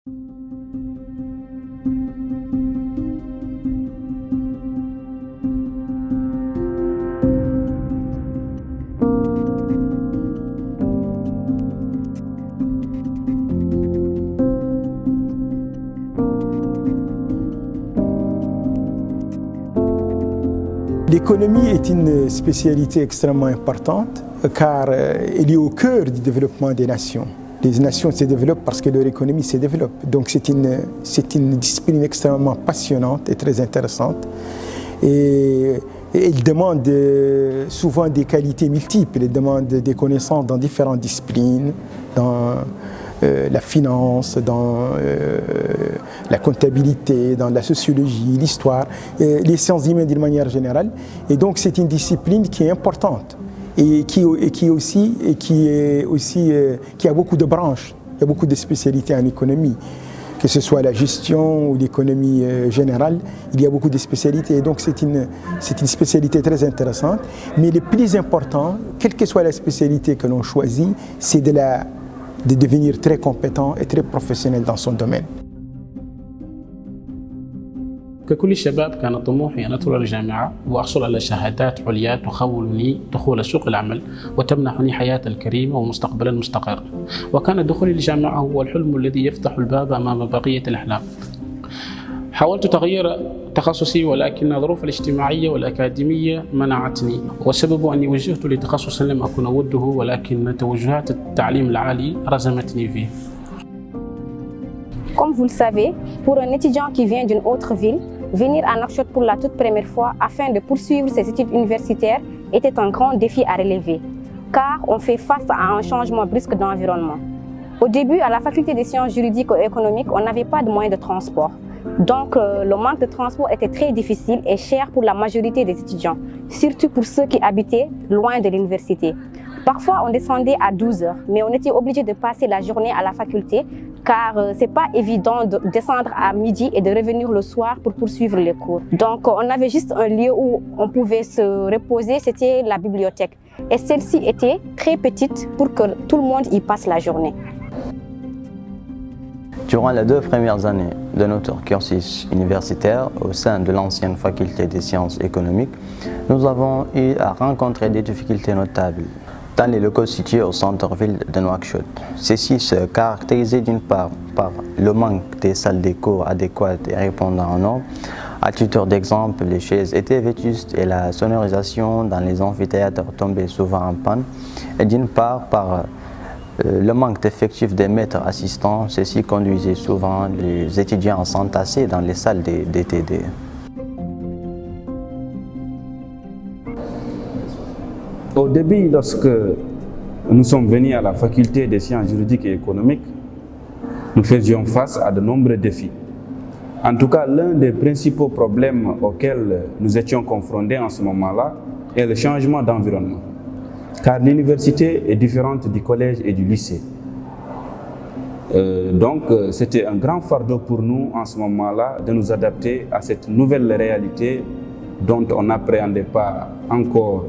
L'économie est une spécialité extrêmement importante car elle est au cœur du développement des nations. Les nations se développent parce que leur économie se développe. Donc c'est une discipline extrêmement passionnante et très intéressante. Et elle demande souvent des qualités multiples. Elle demande des connaissances dans différentes disciplines, dans la finance, dans la comptabilité, dans la sociologie, l'histoire, les sciences humaines d'une manière générale. Et donc c'est une discipline qui est importante et qui a beaucoup de branches, il y a beaucoup de spécialités en économie. Que ce soit la gestion ou l'économie générale, il y a beaucoup de spécialités. Et donc c'est une spécialité très intéressante. Mais le plus important, quelle que soit la spécialité que l'on choisit, c'est de devenir très compétent et très professionnel dans son domaine. ككل الشباب كان طموحي أن أدخل الجامعة وأحصل على شهادات عليا تخولني دخول سوق العمل وتمنحني حياة كريمة ومستقبلا مستقر. وكان دخولي للجامعة هو الحلم الذي يفتح الباب أمام بقية الأحلام. حاولت تغيير تخصصي ولكن الظروف الاجتماعية والأكاديمية منعتني، والسبب أني وجهت لتخصص لم أكن أوده ولكن توجهات التعليم العالي رزمتني فيه. Comme vous le savez, pour un étudiant qui vient d'une autre ville, venir à Nouakchott pour la toute première fois afin de poursuivre ses études universitaires était un grand défi à relever, car on fait face à un changement brusque d'environnement. Au début, à la faculté des sciences juridiques et économiques, on n'avait pas de moyens de transport. Donc, le manque de transport était très difficile et cher pour la majorité des étudiants, surtout pour ceux qui habitaient loin de l'université. Parfois, on descendait à 12 heures, mais on était obligé de passer la journée à la faculté car ce n'est pas évident de descendre à midi et de revenir le soir pour poursuivre les cours. Donc, on avait juste un lieu où on pouvait se reposer, c'était la bibliothèque. Et celle-ci était très petite pour que tout le monde y passe la journée. Durant les 2 premières années de notre cursus universitaire au sein de l'ancienne faculté des sciences économiques, nous avons eu à rencontrer des difficultés notables dans les locaux situés au centre-ville de Nouakchott. Ceci se caractérisait d'une part par le manque des salles de cours adéquates et répondant aux normes. À titre d'exemple, les chaises étaient vétustes et la sonorisation dans les amphithéâtres tombait souvent en panne. Et d'une part par le manque d'effectifs des maîtres assistants, ceci conduisait souvent les étudiants à s'entasser dans les salles des TD. Au début, lorsque nous sommes venus à la faculté des sciences juridiques et économiques, nous faisions face à de nombreux défis. En tout cas, l'un des principaux problèmes auxquels nous étions confrontés en ce moment-là est le changement d'environnement. Car l'université est différente du collège et du lycée. Donc, c'était un grand fardeau pour nous en ce moment-là de nous adapter à cette nouvelle réalité dont on n'appréhendait pas encore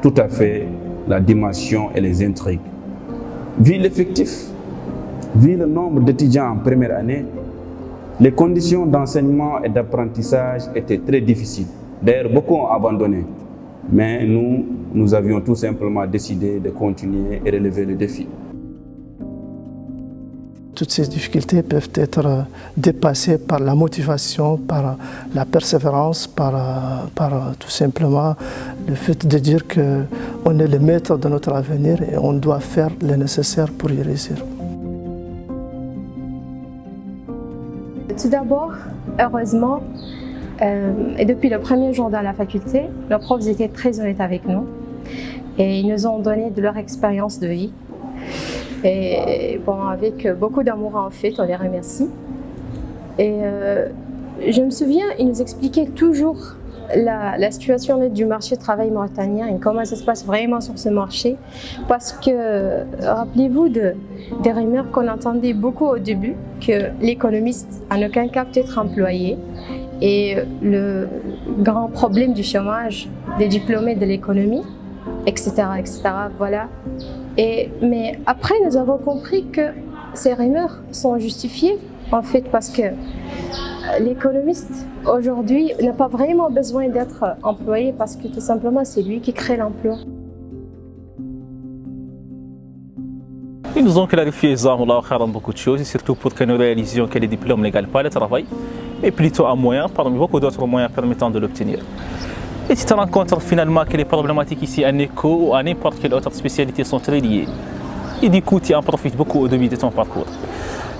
tout à fait la dimension et les intrigues. Vu l'effectif, vu le nombre d'étudiants en première année, les conditions d'enseignement et d'apprentissage étaient très difficiles. D'ailleurs, beaucoup ont abandonné. Mais nous avions tout simplement décidé de continuer et relever le défi. Toutes ces difficultés peuvent être dépassées par la motivation, par la persévérance, par tout simplement le fait de dire qu'on est le maître de notre avenir et on doit faire le nécessaire pour y réussir. Tout d'abord, heureusement, et depuis le premier jour dans la faculté, nos profs étaient très honnêtes avec nous et ils nous ont donné de leur expérience de vie. Et bon, avec beaucoup d'amour en fait, on les remercie. Et je me souviens, ils nous expliquaient toujours la situation du marché du travail mauritanien et comment ça se passe vraiment sur ce marché. Parce que, rappelez-vous des rumeurs qu'on entendait beaucoup au début, que l'économiste en aucun cas peut être employé. Et le grand problème du chômage des diplômés de l'économie, etc., voilà. Mais après, nous avons compris que ces rumeurs sont justifiées En fait, parce que l'économiste, aujourd'hui, n'a pas vraiment besoin d'être employé parce que tout simplement, c'est lui qui crée l'emploi. Ils nous ont clarifié beaucoup de choses, et surtout pour que nous réalisions que les diplômes n'égalent pas le travail, mais plutôt un moyen parmi beaucoup d'autres moyens permettant de l'obtenir. Et tu te rends compte finalement que les problématiques ici en éco ou à n'importe quelle autre spécialité sont très liées. Et du coup, tu en profites beaucoup au début de ton parcours.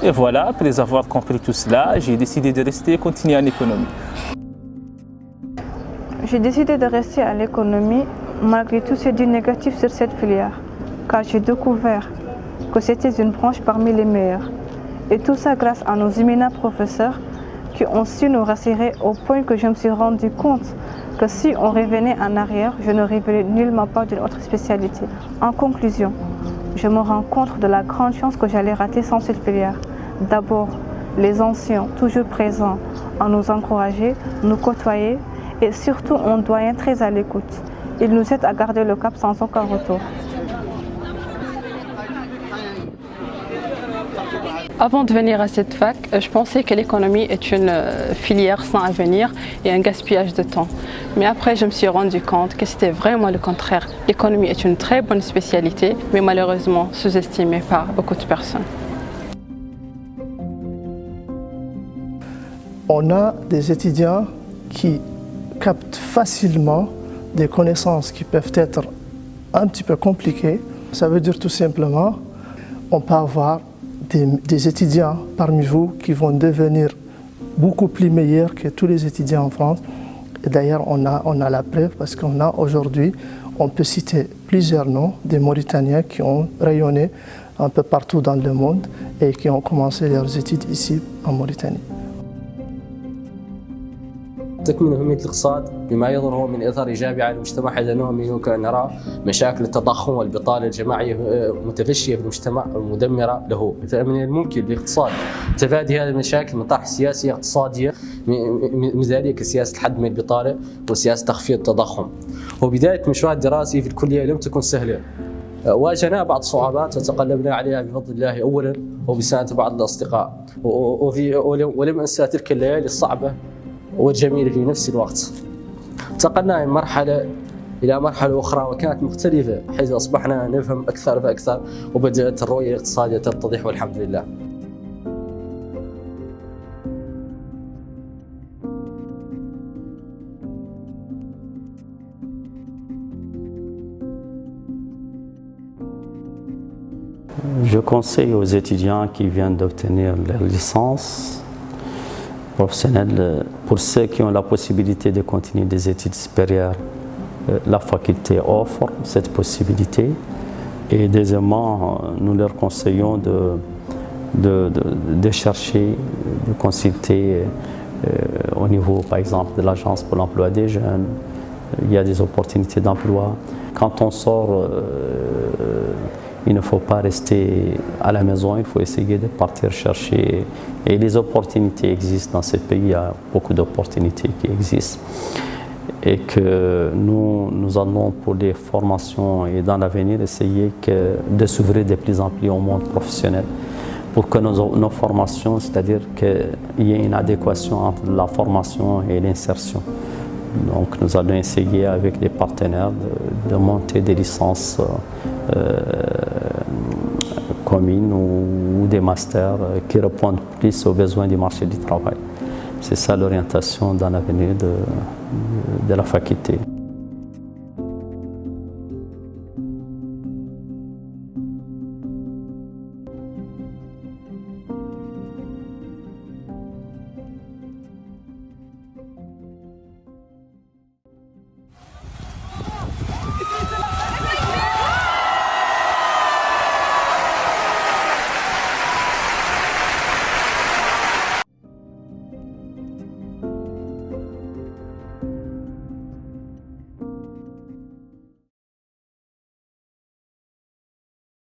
Et voilà, après avoir compris tout cela, j'ai décidé de rester et continuer en économie. J'ai décidé de rester à l'économie malgré tout ce du négatif sur cette filière, car j'ai découvert que c'était une branche parmi les meilleures. Et tout ça grâce à nos éminents professeurs qui ont su nous rassurer au point que je me suis rendu compte que si on revenait en arrière, je ne rêverais nullement pas d'une autre spécialité. En conclusion, je me rends compte de la grande chance que j'allais rater sans cette filière. D'abord, les anciens, toujours présents, à nous encourager, nous côtoyer et surtout un doyen très à l'écoute. Ils nous aident à garder le cap sans aucun retour. Avant de venir à cette fac, je pensais que l'économie est une filière sans avenir et un gaspillage de temps. Mais après, je me suis rendu compte que c'était vraiment le contraire. L'économie est une très bonne spécialité, mais malheureusement sous-estimée par beaucoup de personnes. On a des étudiants qui captent facilement des connaissances qui peuvent être un petit peu compliquées. Ça veut dire tout simplement, on peut avoir des étudiants parmi vous qui vont devenir beaucoup plus meilleurs que tous les étudiants en France. Et d'ailleurs, on a la preuve parce qu'on a aujourd'hui, on peut citer plusieurs noms des Mauritaniens qui ont rayonné un peu partout dans le monde et qui ont commencé leurs études ici en Mauritanie. تكمن أهمية الاقتصاد بما يظهر من إثر إيجابي على المجتمع، حيث أنه يمكن أن نرى مشاكل التضخم والبطالة الجماعية متفشية في المجتمع ومدمرة له. من الممكن بالاقتصاد تفادي هذه المشاكل من طرح سياسية اقتصادية مثالية كسياسة الحد من البطالة وسياسة تخفيض التضخم. وبداية مشروع الدراسي في الكلية لم تكن سهلة. واجهنا بعض الصعوبات وتقلبنا عليها بفضل الله أولا وبسنة بعض الأصدقاء، ولم أنسى تلك الليالي الصعبة والجميلة في نفس الوقت. انتقلنا من مرحلة إلى مرحلة أخرى وكانت مختلفة، حيث أصبحنا نفهم أكثر فأكثر وبدأت الرؤية الاقتصادية تتضح والحمد لله. Je conseille aux étudiants qui viennent d'obtenir leur licence professionnelle, pour ceux qui ont la possibilité de continuer des études supérieures, la faculté offre cette possibilité. Et deuxièmement, nous leur conseillons de chercher, de consulter au niveau, par exemple, de l'Agence pour l'emploi des jeunes. Il y a des opportunités d'emploi. Quand on sort, il ne faut pas rester à la maison, il faut essayer de partir chercher. Et les opportunités existent dans ce pays, il y a beaucoup d'opportunités qui existent. Et que nous allons pour des formations et dans l'avenir essayer de s'ouvrir de plus en plus au monde professionnel pour que nos formations, c'est-à-dire qu'il y ait une adéquation entre la formation et l'insertion. Donc nous allons essayer avec les partenaires de monter des licences communes ou des masters qui répondent plus aux besoins du marché du travail. C'est ça l'orientation dans l'avenir de la faculté.